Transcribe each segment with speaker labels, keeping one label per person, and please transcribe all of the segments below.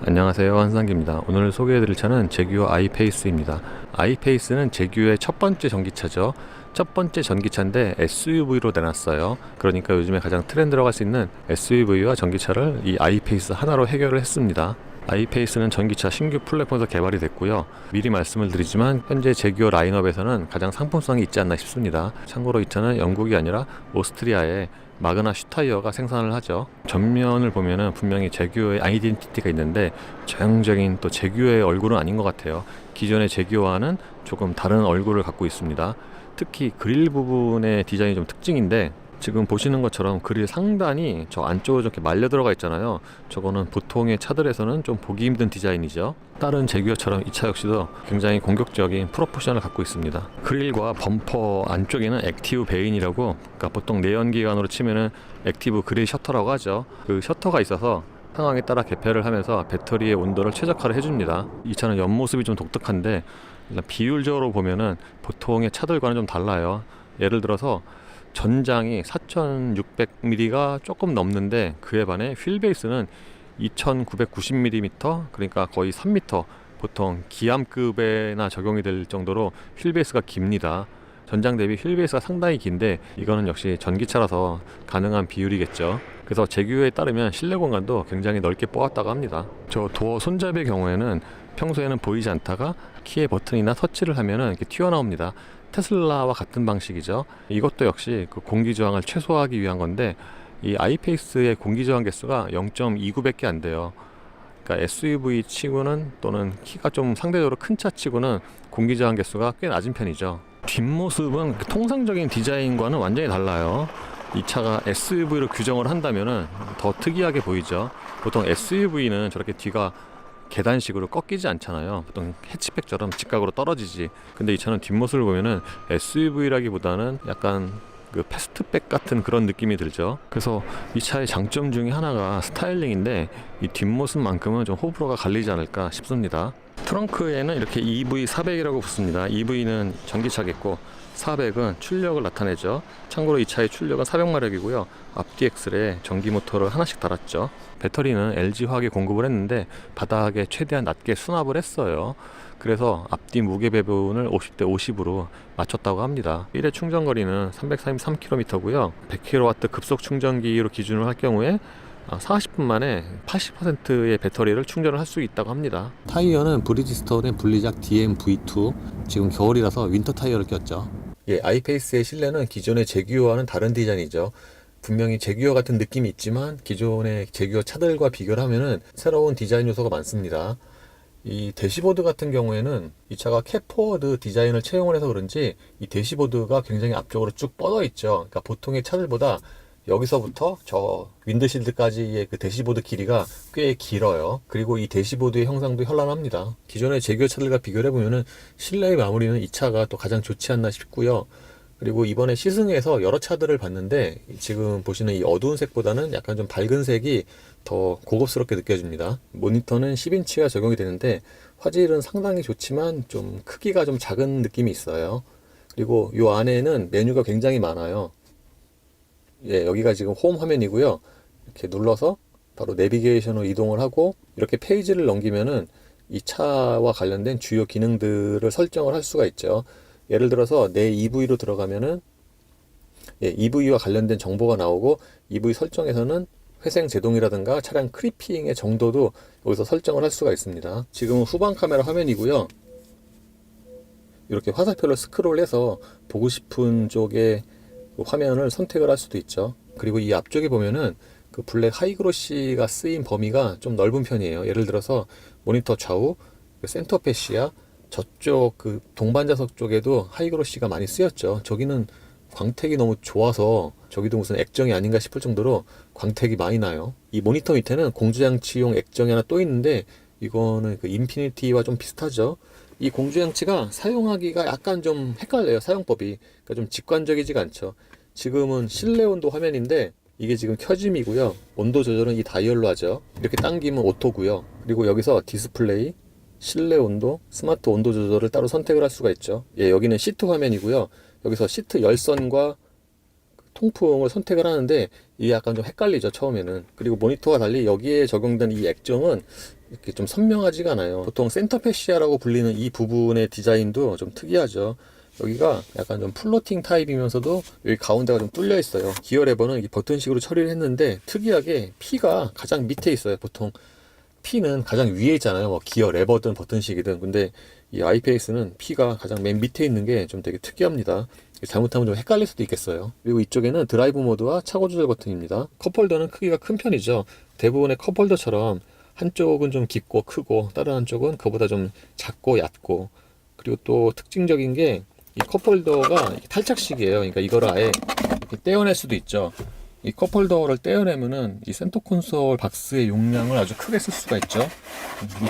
Speaker 1: 안녕하세요, 한상기입니다. 오늘 소개해드릴 차는 제규어 아이페이스입니다. 아이페이스는 제규어의 첫 번째 전기차죠. 첫 번째 전기차인데 SUV로 내놨어요. 그러니까 요즘에 가장 트렌드로 갈 수 있는 SUV와 전기차를 이 아이페이스 하나로 해결을 했습니다. 아이페이스는 전기차 신규 플랫폼에서 개발이 됐고요. 미리 말씀을 드리지만 현재 제규어 라인업에서는 가장 상품성이 있지 않나 싶습니다. 참고로 이 차는 영국이 아니라 오스트리아의 마그나 슈타이어가 생산을 하죠. 전면을 보면은 분명히 제규어의 아이덴티티가 있는데 전형적인 또 제규어의 얼굴은 아닌 것 같아요. 기존의 제규어와는 조금 다른 얼굴을 갖고 있습니다. 특히 그릴 부분의 디자인이 좀 특징인데, 지금 보시는 것처럼 그릴 상단이 저 안쪽으로 이렇게 말려 들어가 있잖아요. 저거는 보통의 차들에서는 좀 보기 힘든 디자인이죠. 다른 제규어처럼 이 차 역시도 굉장히 공격적인 프로포션을 갖고 있습니다. 그릴과 범퍼 안쪽에는 액티브 베인이라고, 그러니까 보통 내연기관으로 치면은 액티브 그릴 셔터라고 하죠. 그 셔터가 있어서 상황에 따라 개폐를 하면서 배터리의 온도를 최적화를 해줍니다. 이 차는 옆모습이 좀 독특한데, 일단 비율적으로 보면은 보통의 차들과는 좀 달라요. 예를 들어서 전장이 4600mm가 조금 넘는데, 그에 반해 휠베이스는 2990mm, 그러니까 거의 3m, 보통 기암급에나 적용이 될 정도로 휠베이스가 깁니다. 전장 대비 휠베이스가 상당히 긴데, 이거는 역시 전기차라서 가능한 비율이겠죠. 그래서 제규어에 따르면 실내 공간도 굉장히 넓게 뽑았다고 합니다. 저 도어 손잡이의 경우에는 평소에는 보이지 않다가 키의 버튼이나 터치를 하면은 이렇게 튀어나옵니다. 테슬라와 같은 방식이죠. 이것도 역시 그 공기저항을 최소화하기 위한 건데, 이 아이페이스의 공기저항 개수가 0.29밖에 안 돼요. 그러니까 SUV 치고는, 또는 키가 좀 상대적으로 큰 차 치고는 공기저항 개수가 꽤 낮은 편이죠. 뒷모습은 통상적인 디자인과는 완전히 달라요. 이 차가 SUV로 규정을 한다면은 더 특이하게 보이죠. 보통 SUV는 저렇게 뒤가 계단식으로 꺾이지 않잖아요. 보통 해치백처럼 직각으로 떨어지지. 근데 이 차는 뒷모습을 보면은 SUV라기보다는 약간 그 패스트백 같은 그런 느낌이 들죠. 그래서 이 차의 장점 중에 하나가 스타일링인데, 이 뒷모습만큼은 좀 호불호가 갈리지 않을까 싶습니다. 트렁크에는 이렇게 EV400이라고 붙습니다. EV는 전기차겠고 400은 출력을 나타내죠. 참고로 이 차의 출력은 400마력이고요. 앞뒤 엑셀에 전기 모터를 하나씩 달았죠. 배터리는 LG화학이 공급을 했는데 바닥에 최대한 낮게 수납을 했어요. 그래서 앞뒤 무게 배분을 50대 50으로 맞췄다고 합니다. 1회 충전 거리는 333km고요. 100kW 급속 충전기로 기준을 할 경우에 40분 만에 80%의 배터리를 충전을 할 수 있다고 합니다. 타이어는 브리지스톤의 블리작 DM-V2, 지금 겨울이라서 윈터 타이어를 꼈죠. 예, 아이페이스의 실내는 기존의 제규어와는 다른 디자인이죠. 분명히 제규어 같은 느낌이 있지만 기존의 제규어 차들과 비교를 하면은 새로운 디자인 요소가 많습니다. 이 대시보드 같은 경우에는 이 차가 캣포워드 디자인을 채용을 해서 그런지 이 대시보드가 굉장히 앞쪽으로 쭉 뻗어 있죠. 그러니까 보통의 차들보다 여기서부터 저 윈드실드까지의 그 대시보드 길이가 꽤 길어요. 그리고 이 대시보드의 형상도 현란합니다. 기존의 제규어 차들과 비교를 해보면은 실내의 마무리는 이 차가 또 가장 좋지 않나 싶고요. 그리고 이번에 시승에서 여러 차들을 봤는데, 지금 보시는 이 어두운 색보다는 약간 좀 밝은 색이 더 고급스럽게 느껴집니다. 모니터는 10인치가 적용이 되는데 화질은 상당히 좋지만 좀 크기가 좀 작은 느낌이 있어요. 그리고 이 안에는 메뉴가 굉장히 많아요. 예, 여기가 지금 홈 화면이고요. 이렇게 눌러서 바로 내비게이션으로 이동을 하고, 이렇게 페이지를 넘기면은 이 차와 관련된 주요 기능들을 설정을 할 수가 있죠. 예를 들어서 내 EV로 들어가면은 EV와 관련된 정보가 나오고, EV 설정에서는 회생 제동이라든가 차량 크리핑의 정도도 여기서 설정을 할 수가 있습니다. 지금 후방 카메라 화면이고요. 이렇게 화살표로 스크롤해서 보고 싶은 쪽에 화면을 선택을 할 수도 있죠. 그리고 이 앞쪽에 보면은 그 블랙 하이그로시가 쓰인 범위가 좀 넓은 편이에요. 예를 들어서 모니터 좌우 센터 패시아, 저쪽 그 동반자석 쪽에도 하이그로시가 많이 쓰였죠. 저기는 광택이 너무 좋아서 저기도 무슨 액정이 아닌가 싶을 정도로 광택이 많이 나요. 이 모니터 밑에는 공조장치용 액정이 하나 또 있는데, 이거는 그 인피니티와 좀 비슷하죠. 이 공조장치가 사용하기가 약간 좀 헷갈려요. 사용법이. 그러니까 좀 직관적이지가 않죠. 지금은 실내 온도 화면인데 이게 지금 켜짐이고요. 온도 조절은 이 다이얼로 하죠. 이렇게 당기면 오토고요. 그리고 여기서 디스플레이, 실내 온도, 스마트 온도 조절을 따로 선택을 할 수가 있죠. 예, 여기는 시트 화면이고요. 여기서 시트 열선과 통풍을 선택을 하는데 이게 약간 좀 헷갈리죠, 처음에는. 그리고 모니터와 달리 여기에 적용된 이 액정은 이렇게 좀 선명하지가 않아요. 보통 센터 패시아라고 불리는 이 부분의 디자인도 좀 특이하죠. 여기가 약간 좀 플로팅 타입이면서도 여기 가운데가 좀 뚫려 있어요. 기어 레버는 이 버튼식으로 처리를 했는데 특이하게 P가 가장 밑에 있어요. 보통 P는 가장 위에 있잖아요. 뭐 기어 레버든 버튼식이든. 근데 이 iPace는 P가 가장 맨 밑에 있는 게 좀 되게 특이합니다. 잘못하면 좀 헷갈릴 수도 있겠어요. 그리고 이쪽에는 드라이브 모드와 차고 조절 버튼입니다. 컵홀더는 크기가 큰 편이죠. 대부분의 컵홀더처럼 한쪽은 좀 깊고 크고 다른 한쪽은 그보다 좀 작고 얕고, 그리고 또 특징적인 게 이 컵홀더가 탈착식이에요. 그러니까 이거를 아예 이렇게 떼어낼 수도 있죠. 이 컵홀더를 떼어내면은 이 센터 콘솔 박스의 용량을 아주 크게 쓸 수가 있죠.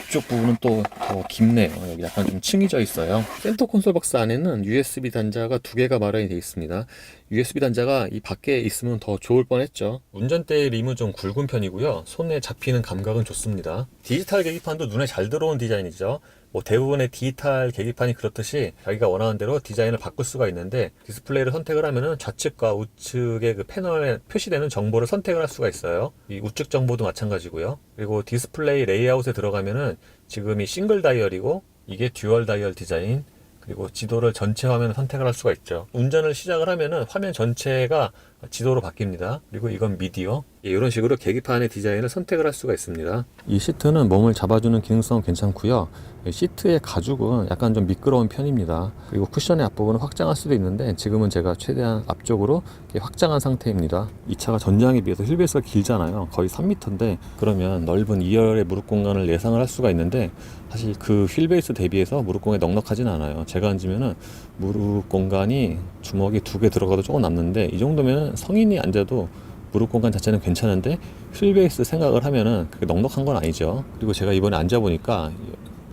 Speaker 1: 이쪽 부분은 또 더 깊네요. 여기 약간 좀 층이 져 있어요. 센터 콘솔 박스 안에는 USB 단자가 2개가 마련이 되어 있습니다. USB 단자가 이 밖에 있으면 더 좋을 뻔했죠. 운전대의 림은 좀 굵은 편이고요. 손에 잡히는 감각은 좋습니다. 디지털 계기판도 눈에 잘 들어온 디자인이죠. 뭐 대부분의 디지털 계기판이 그렇듯이 자기가 원하는 대로 디자인을 바꿀 수가 있는데, 디스플레이를 선택을 하면은 좌측과 우측의 그 패널에 표시되는 정보를 선택을 할 수가 있어요. 이 우측 정보도 마찬가지고요. 그리고 디스플레이 레이아웃에 들어가면은 지금 이 싱글 다이얼이고 이게 듀얼 다이얼 디자인, 그리고 지도를 전체 화면을 선택을 할 수가 있죠. 운전을 시작을 하면은 화면 전체가 지도로 바뀝니다. 그리고 이건 미디어. 이런 식으로 계기판의 디자인을 선택을 할 수가 있습니다. 이 시트는 몸을 잡아주는 기능성 괜찮고요. 시트의 가죽은 약간 좀 미끄러운 편입니다. 그리고 쿠션의 앞부분은 확장할 수도 있는데 지금은 제가 최대한 앞쪽으로 확장한 상태입니다. 이 차가 전장에 비해서 휠베이스가 길잖아요. 거의 3m인데 그러면 넓은 2열의 무릎 공간을 예상을 할 수가 있는데, 사실 그 휠베이스 대비해서 무릎 공간이 넉넉하진 않아요. 제가 앉으면은 무릎 공간이 주먹이 2개 들어가도 조금 남는데, 이 정도면 성인이 앉아도 무릎 공간 자체는 괜찮은데 휠베이스 생각을 하면은 그게 넉넉한 건 아니죠. 그리고 제가 이번에 앉아보니까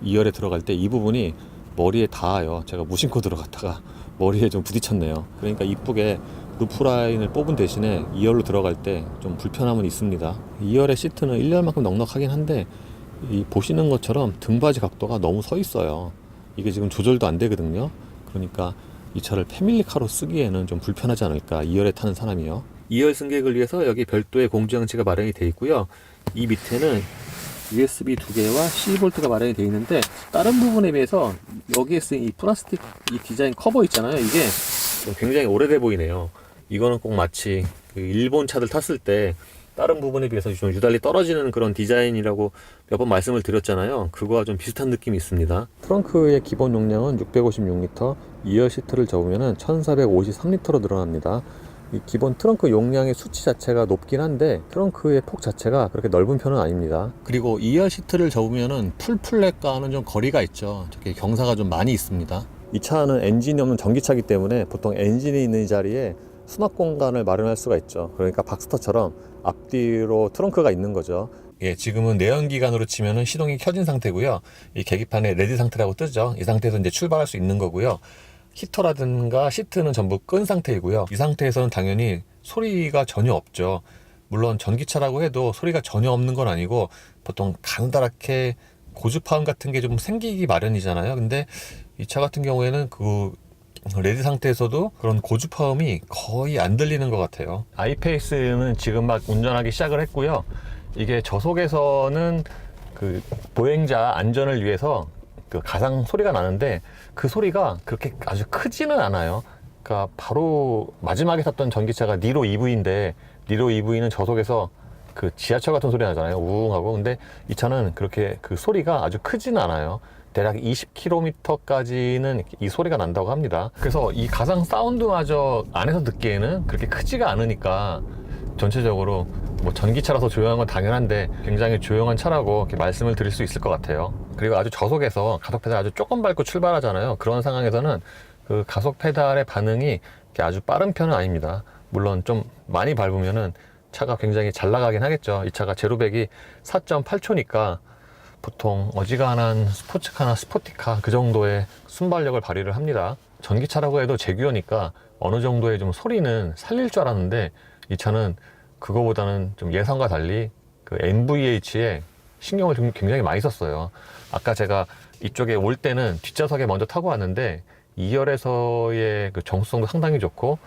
Speaker 1: 2열에 들어갈 때 이 부분이 머리에 닿아요. 제가 무심코 들어갔다가 머리에 좀 부딪혔네요. 그러니까 이쁘게 루프라인을 뽑은 대신에 2열로 들어갈 때 좀 불편함은 있습니다. 2열의 시트는 1열만큼 넉넉하긴 한데 이 보시는 것처럼 등받이 각도가 너무 서 있어요. 이게 지금 조절도 안 되거든요. 그러니까 이 차를 패밀리카로 쓰기에는 좀 불편하지 않을까, 2열에 타는 사람이요. 2열 승객을 위해서 여기 별도의 공조장치가 마련이 되어 있고요. 이 밑에는 USB 2개와 C볼트가 마련이 되어 있는데, 다른 부분에 비해서 여기에 쓰인 이 플라스틱 이 디자인 커버 있잖아요. 이게 좀 굉장히 오래돼 보이네요. 이거는 꼭 마치 그 일본 차들 탔을 때 다른 부분에 비해서 좀 유달리 떨어지는 그런 디자인이라고 몇 번 말씀을 드렸잖아요. 그거와 좀 비슷한 느낌이 있습니다. 트렁크의 기본 용량은 656리터, 2열 시트를 접으면 1453리터로 늘어납니다. 이 기본 트렁크 용량의 수치 자체가 높긴 한데 트렁크의 폭 자체가 그렇게 넓은 편은 아닙니다. 그리고 2열 시트를 접으면 풀플랫과는 좀 거리가 있죠. 저렇게 경사가 좀 많이 있습니다. 이 차는 엔진이 없는 전기차이기 때문에 보통 엔진이 있는 자리에 수납 공간을 마련할 수가 있죠. 그러니까 박스터처럼 앞뒤로 트렁크가 있는 거죠. 예, 지금은 내연기관으로 치면은 시동이 켜진 상태고요. 이 계기판에 레디 상태라고 뜨죠. 이 상태에서 이제 출발할 수 있는 거고요. 히터라든가 시트는 전부 끈 상태이고요. 이 상태에서는 당연히 소리가 전혀 없죠. 물론 전기차라고 해도 소리가 전혀 없는 건 아니고 보통 가느다랗게 고주파음 같은 게 좀 생기기 마련이잖아요. 근데 이 차 같은 경우에는 그 레디 상태에서도 그런 고주파음이 거의 안 들리는 것 같아요. iPace는 지금 막 운전하기 시작을 했고요. 이게 저속에서는 그 보행자 안전을 위해서 그 가상 소리가 나는데 그 소리가 그렇게 아주 크지는 않아요. 그러니까 바로 마지막에 탔던 전기차가 니로 EV인데 니로 EV는 저속에서 그 지하철 같은 소리 나잖아요. 우웅하고. 근데 이 차는 그렇게 그 소리가 아주 크지는 않아요. 대략 20km까지는 이 소리가 난다고 합니다. 그래서 이 가상 사운드마저 안에서 듣기에는 그렇게 크지가 않으니까 전체적으로 뭐 전기차라서 조용한 건 당연한데 굉장히 조용한 차라고 이렇게 말씀을 드릴 수 있을 것 같아요. 그리고 아주 저속에서 가속 페달 아주 조금 밟고 출발하잖아요. 그런 상황에서는 그 가속 페달의 반응이 아주 빠른 편은 아닙니다. 물론 좀 많이 밟으면은 차가 굉장히 잘 나가긴 하겠죠. 이 차가 제로백이 4.8초니까 보통 어지간한 스포츠카나 스포티카 그 정도의 순발력을 발휘를 합니다. 전기차라고 해도 제규어니까 어느 정도의 좀 소리는 살릴 줄 알았는데 이 차는 그거보다는 좀 예상과 달리 그 NVH에 신경을 좀 굉장히 많이 썼어요. 아까 제가 이쪽에 올 때는 뒷좌석에 먼저 타고 왔는데 2열에서의 그 정수성도 상당히 좋고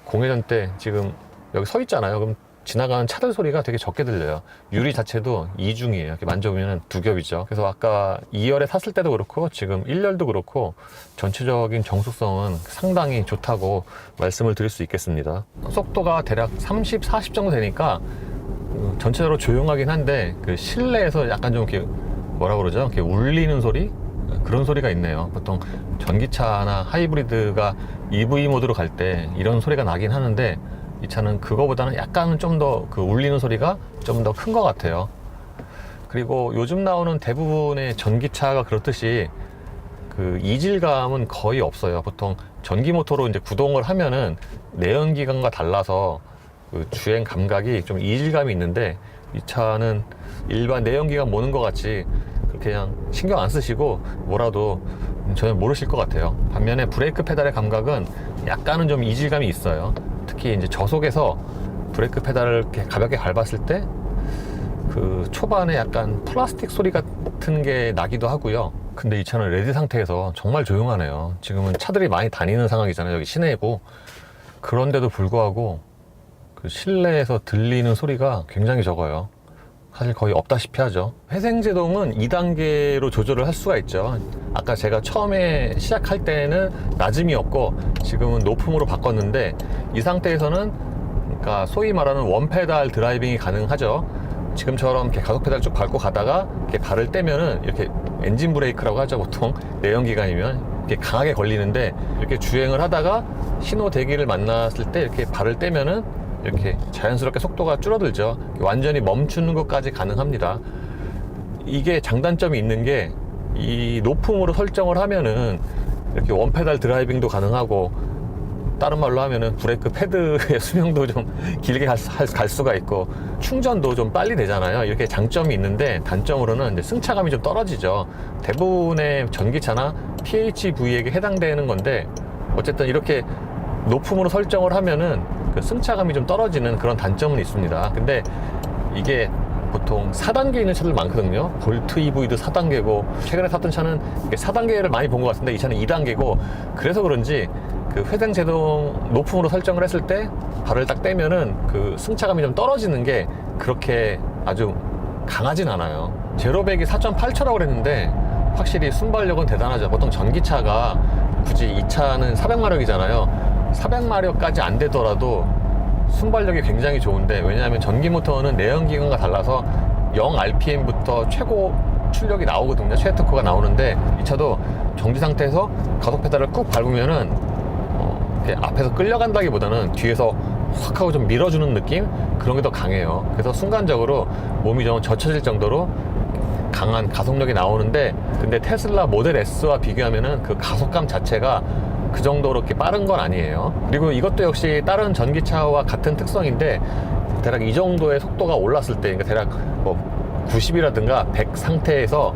Speaker 1: 공회전 때 지금 여기 서 있잖아요. 그럼 지나가는 차들 소리가 되게 적게 들려요. 유리 자체도 이중이에요. 이렇게 만져보면 두 겹이죠. 그래서 아까 2열에 탔을 때도 그렇고 지금 1열도 그렇고 전체적인 정숙성은 상당히 좋다고 말씀을 드릴 수 있겠습니다. 속도가 대략 30, 40 정도 되니까 전체적으로 조용하긴 한데 그 실내에서 약간 좀 이렇게 뭐라 그러죠? 이렇게 울리는 소리? 그런 소리가 있네요. 보통 전기차나 하이브리드가 EV 모드로 갈 때 이런 소리가 나긴 하는데 이 차는 그거보다는 약간은 좀 더 그 울리는 소리가 좀 더 큰 것 같아요. 그리고 요즘 나오는 대부분의 전기차가 그렇듯이 그 이질감은 거의 없어요. 보통 전기 모터로 이제 구동을 하면은 내연기관과 달라서 그 주행 감각이 좀 이질감이 있는데 이 차는 일반 내연기관 모는 것 같이 그렇게 그냥 신경 안 쓰시고 뭐라도 전혀 모르실 것 같아요. 반면에 브레이크 페달의 감각은 약간은 좀 이질감이 있어요. 특히 이제 저속에서 브레이크 페달을 이렇게 가볍게 밟았을 때 그 초반에 약간 플라스틱 소리 같은 게 나기도 하고요. 근데 이 차는 레디 상태에서 정말 조용하네요. 지금은 차들이 많이 다니는 상황이잖아요. 여기 시내고. 그런데도 불구하고 그 실내에서 들리는 소리가 굉장히 적어요. 사실 거의 없다시피 하죠. 회생제동은 2단계로 조절을 할 수가 있죠. 아까 제가 처음에 시작할 때는 낮음이었고 지금은 높음으로 바꿨는데 이 상태에서는 그러니까 소위 말하는 원페달 드라이빙이 가능하죠. 지금처럼 이렇게 가속 페달 쭉 밟고 가다가 이렇게 발을 떼면은 이렇게 엔진 브레이크라고 하죠. 보통 내연기관이면 이렇게 강하게 걸리는데 이렇게 주행을 하다가 신호 대기를 만났을 때 이렇게 발을 떼면은 이렇게 자연스럽게 속도가 줄어들죠. 완전히 멈추는 것까지 가능합니다. 이게 장단점이 있는 게 이 높음으로 설정을 하면은 이렇게 원페달 드라이빙도 가능하고 다른 말로 하면은 브레이크 패드의 수명도 좀 길게 갈 수가 있고 충전도 좀 빨리 되잖아요. 이렇게 장점이 있는데 단점으로는 이제 승차감이 좀 떨어지죠. 대부분의 전기차나 PHEV에게 해당되는 건데 어쨌든 이렇게 높음으로 설정을 하면은 그 승차감이 좀 떨어지는 그런 단점은 있습니다. 근데 이게 보통 4단계 있는 차들 많거든요. 볼트 EV도 4단계고 최근에 탔던 차는 4단계를 많이 본 것 같은데 이 차는 2단계고 그래서 그런지 그 회생제동 높음으로 설정을 했을 때 발을 딱 떼면은 그 승차감이 좀 떨어지는 게 그렇게 아주 강하진 않아요. 제로백이 4.8초라고 그랬는데 확실히 순발력은 대단하죠. 보통 전기차가 굳이 이 차는 400마력이잖아요. 400마력까지 안 되더라도 순발력이 굉장히 좋은데 왜냐하면 전기 모터는 내연기관과 달라서 0rpm부터 최고 출력이 나오거든요. 최대 토크가 나오는데 이 차도 정지 상태에서 가속 페달을 꾹 밟으면은 앞에서 끌려간다기보다는 뒤에서 확 하고 좀 밀어주는 느낌? 그런 게 더 강해요. 그래서 순간적으로 몸이 좀 젖혀질 정도로 강한 가속력이 나오는데 근데 테슬라 모델 S와 비교하면은 그 가속감 자체가 그 정도로 이렇게 빠른 건 아니에요. 그리고 이것도 역시 다른 전기차와 같은 특성인데 대략 이 정도의 속도가 올랐을 때 그러니까 대략 뭐 90이라든가 100 상태에서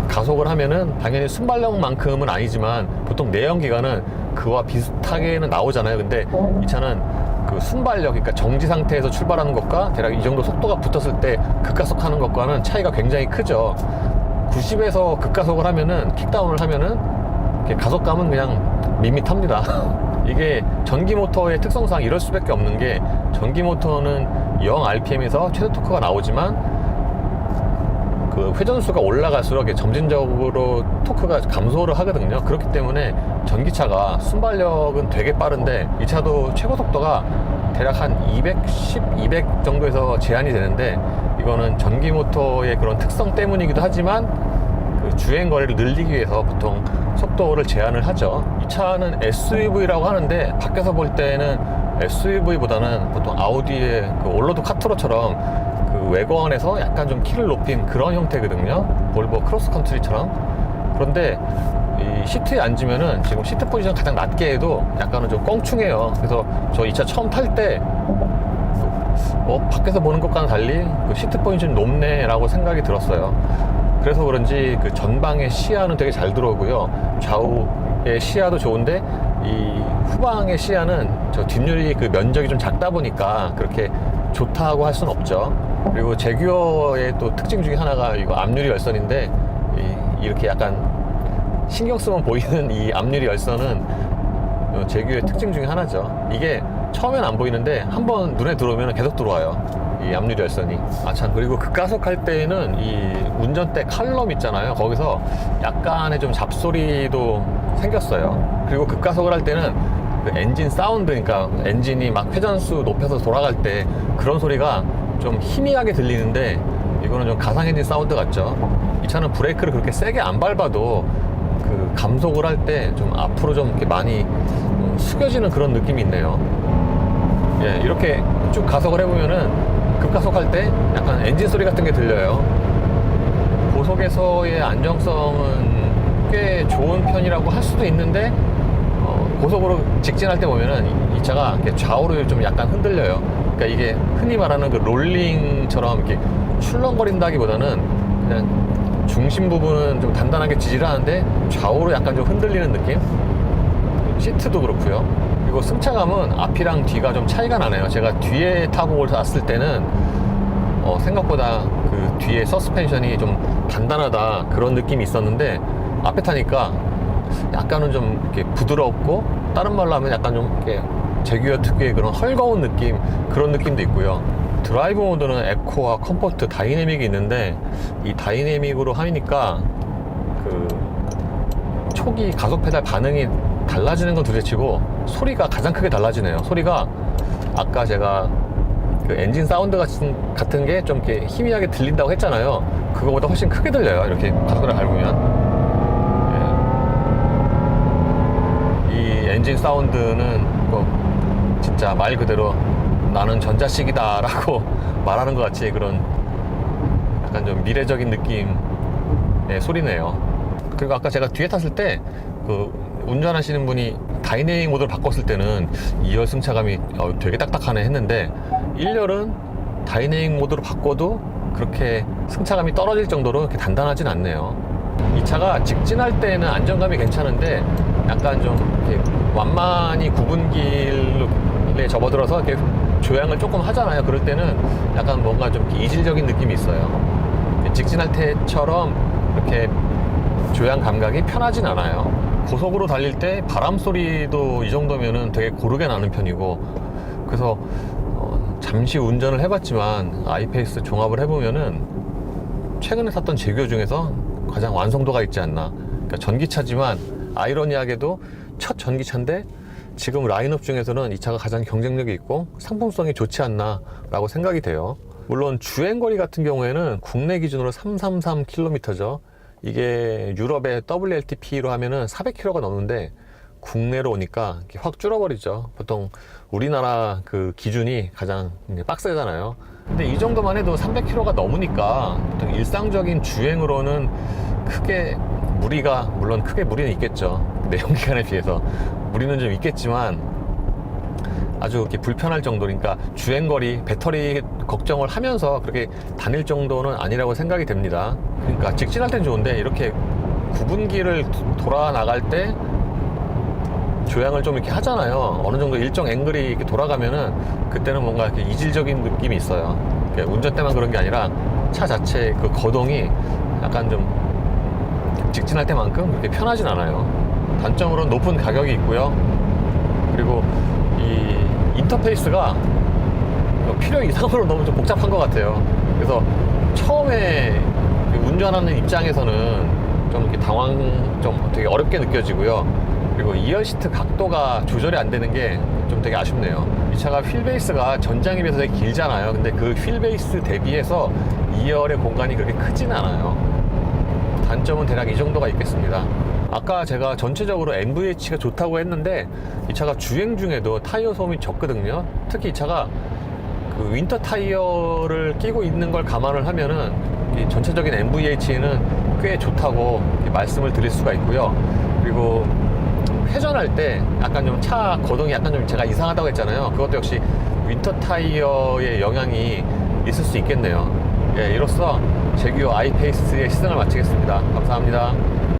Speaker 1: 가속을 하면은 당연히 순발력만큼은 아니지만 보통 내연기관은 그와 비슷하게는 나오잖아요. 근데 이 차는 그 순발력, 그러니까 정지 상태에서 출발하는 것과 대략 이 정도 속도가 붙었을 때 급가속하는 것과는 차이가 굉장히 크죠. 90에서 급가속을 하면은 킥다운을 하면은 가속감은 그냥 밋밋합니다. 이게 전기 모터의 특성상 이럴 수밖에 없는 게 전기 모터는 0rpm에서 최대 토크가 나오지만 그 회전수가 올라갈수록 점진적으로 토크가 감소를 하거든요. 그렇기 때문에 전기차가 순발력은 되게 빠른데 이 차도 최고 속도가 대략 한 210, 200 정도에서 제한이 되는데 이거는 전기 모터의 그런 특성 때문이기도 하지만 그 주행 거리를 늘리기 위해서 보통 속도를 제한을 하죠. 이 차는 SUV라고 하는데 밖에서 볼 때는 SUV보다는 보통 아우디의 그 올로드 카트로처럼 그 외관에서 약간 좀 키를 높인 그런 형태거든요. 볼보 크로스컨트리처럼. 그런데 이 시트에 앉으면은 지금 시트 포지션 가장 낮게 해도 약간은 좀 껑충해요. 그래서 저 이 차 처음 탈 때 밖에서 보는 것과는 달리 그 시트 포지션이 높네 라고 생각이 들었어요. 그래서 그런지 그 전방의 시야는 되게 잘 들어오고요. 좌우의 시야도 좋은데 이 후방의 시야는 저 뒷유리 그 면적이 좀 작다 보니까 그렇게 좋다고 할 수는 없죠. 그리고 제규어의 또 특징 중에 하나가 이거 앞유리 열선인데 이렇게 약간 신경 쓰면 보이는 이 앞유리 열선은 제규어의 특징 중에 하나죠. 이게 처음엔 안 보이는데 한번 눈에 들어오면 계속 들어와요, 이 앞유리 열선이. 아 참, 그리고 급가속할 때는 이 운전대 칼럼 있잖아요, 거기서 약간의 좀 잡소리도 생겼어요. 그리고 급가속을 할 때는 그 엔진 사운드, 그러니까 엔진이 막 회전수 높여서 돌아갈 때 그런 소리가 좀 희미하게 들리는데, 이거는 좀 가상 엔진 사운드 같죠. 이 차는 브레이크를 그렇게 세게 안 밟아도 그 감속을 할 때 좀 앞으로 좀 이렇게 많이 숙여지는 그런 느낌이 있네요. 예, 이렇게 쭉 가속을 해보면은 급가속할 때 약간 엔진 소리 같은 게 들려요. 고속에서의 안정성은 꽤 좋은 편이라고 할 수도 있는데, 고속으로 직진할 때 보면은 이 차가 이렇게 좌우로 좀 약간 흔들려요. 그러니까 이게 흔히 말하는 그 롤링처럼 이렇게 출렁거린다기보다는 그냥 중심 부분은 좀 단단하게 지지를 하는데 좌우로 약간 좀 흔들리는 느낌? 시트도 그렇고요. 그리고 승차감은 앞이랑 뒤가 좀 차이가 나네요. 제가 뒤에 타고 왔을 때는 생각보다 그 뒤에 서스펜션이 좀 단단하다 그런 느낌이 있었는데, 앞에 타니까 약간은 좀 이렇게 부드럽고, 다른 말로 하면 약간 좀 이렇게 제규어 특유의 그런 헐거운 느낌, 그런 느낌도 있고요. 드라이브 모드는 에코와 컴포트, 다이내믹이 있는데, 이 다이내믹으로 하니까 그 초기 가속 페달 반응이 달라지는 건 둘째치고 소리가 가장 크게 달라지네요. 소리가 아까 제가 그 엔진 사운드 같은 게 좀 이렇게 희미하게 들린다고 했잖아요. 그거보다 훨씬 크게 들려요, 이렇게 가속을 밟으면. 이 엔진 사운드는 진짜 말 그대로 나는 전자식이다 라고 말하는 것 같이 그런 약간 좀 미래적인 느낌의 소리네요. 그리고 아까 제가 뒤에 탔을 때 그 운전하시는 분이 다이내믹 모드를 바꿨을 때는 2열 승차감이 되게 딱딱하네 했는데, 1열은 다이내믹 모드로 바꿔도 그렇게 승차감이 떨어질 정도로 이렇게 단단하진 않네요. 이 차가 직진할 때는 안정감이 괜찮은데, 약간 좀 이렇게 완만히 굽은 길에 접어들어서 이렇게 조향을 조금 하잖아요. 그럴 때는 약간 뭔가 좀 이질적인 느낌이 있어요. 직진할 때처럼 이렇게 조향 감각이 편하진 않아요. 고속으로 달릴 때 바람 소리도 이 정도면은 되게 고르게 나는 편이고, 그래서 잠시 운전을 해봤지만 아이페이스 종합을 해보면은 최근에 탔던 제규어 중에서 가장 완성도가 있지 않나. 그러니까 전기차지만 아이러니하게도 첫 전기차인데 지금 라인업 중에서는 이 차가 가장 경쟁력이 있고 상품성이 좋지 않나 라고 생각이 돼요. 물론 주행거리 같은 경우에는 국내 기준으로 333km죠. 이게 유럽의 WLTP로 하면은 400km가 넘는데 국내로 오니까 확 줄어버리죠. 보통 우리나라 그 기준이 가장 빡세잖아요. 근데 이 정도만 해도 300km가 넘으니까 보통 일상적인 주행으로는 크게 무리가, 물론 크게 무리는 있겠죠. 내연기관에 비해서 무리는 좀 있겠지만 아주 이렇게 불편할 정도니까 주행거리, 배터리 걱정을 하면서 그렇게 다닐 정도는 아니라고 생각이 됩니다. 그러니까 직진할 땐 좋은데 이렇게 굽은 길을 돌아 나갈 때 조향을 좀 이렇게 하잖아요. 어느 정도 일정 앵글이 이렇게 돌아가면은 그때는 뭔가 이렇게 이질적인 느낌이 있어요. 운전 때만 그런 게 아니라 차 자체 그 거동이 약간 좀 직진할 때만큼 그렇게 편하진 않아요. 단점으로는 높은 가격이 있고요. 그리고 이 인터페이스가 필요 이상으로 너무 좀 복잡한 것 같아요. 그래서 처음에 운전하는 입장에서는 좀 이렇게 좀 되게 어렵게 느껴지고요. 그리고 2열 시트 각도가 조절이 안 되는 게 좀 되게 아쉽네요. 이 차가 휠베이스가 전장에 비해서 되게 길잖아요. 근데 그 휠베이스 대비해서 2열의 공간이 그렇게 크진 않아요. 단점은 대략 이 정도가 있겠습니다. 아까 제가 전체적으로 NVH가 좋다고 했는데 이 차가 주행 중에도 타이어 소음이 적거든요. 특히 이 차가 그 윈터 타이어를 끼고 있는 걸 감안을 하면은 이 전체적인 NVH는 꽤 좋다고 말씀을 드릴 수가 있고요. 그리고 회전할 때 약간 좀 차 거동이 약간 좀 제가 이상하다고 했잖아요. 그것도 역시 윈터 타이어의 영향이 있을 수 있겠네요. 예, 이로써 제규어 아이페이스의 시승을 마치겠습니다. 감사합니다.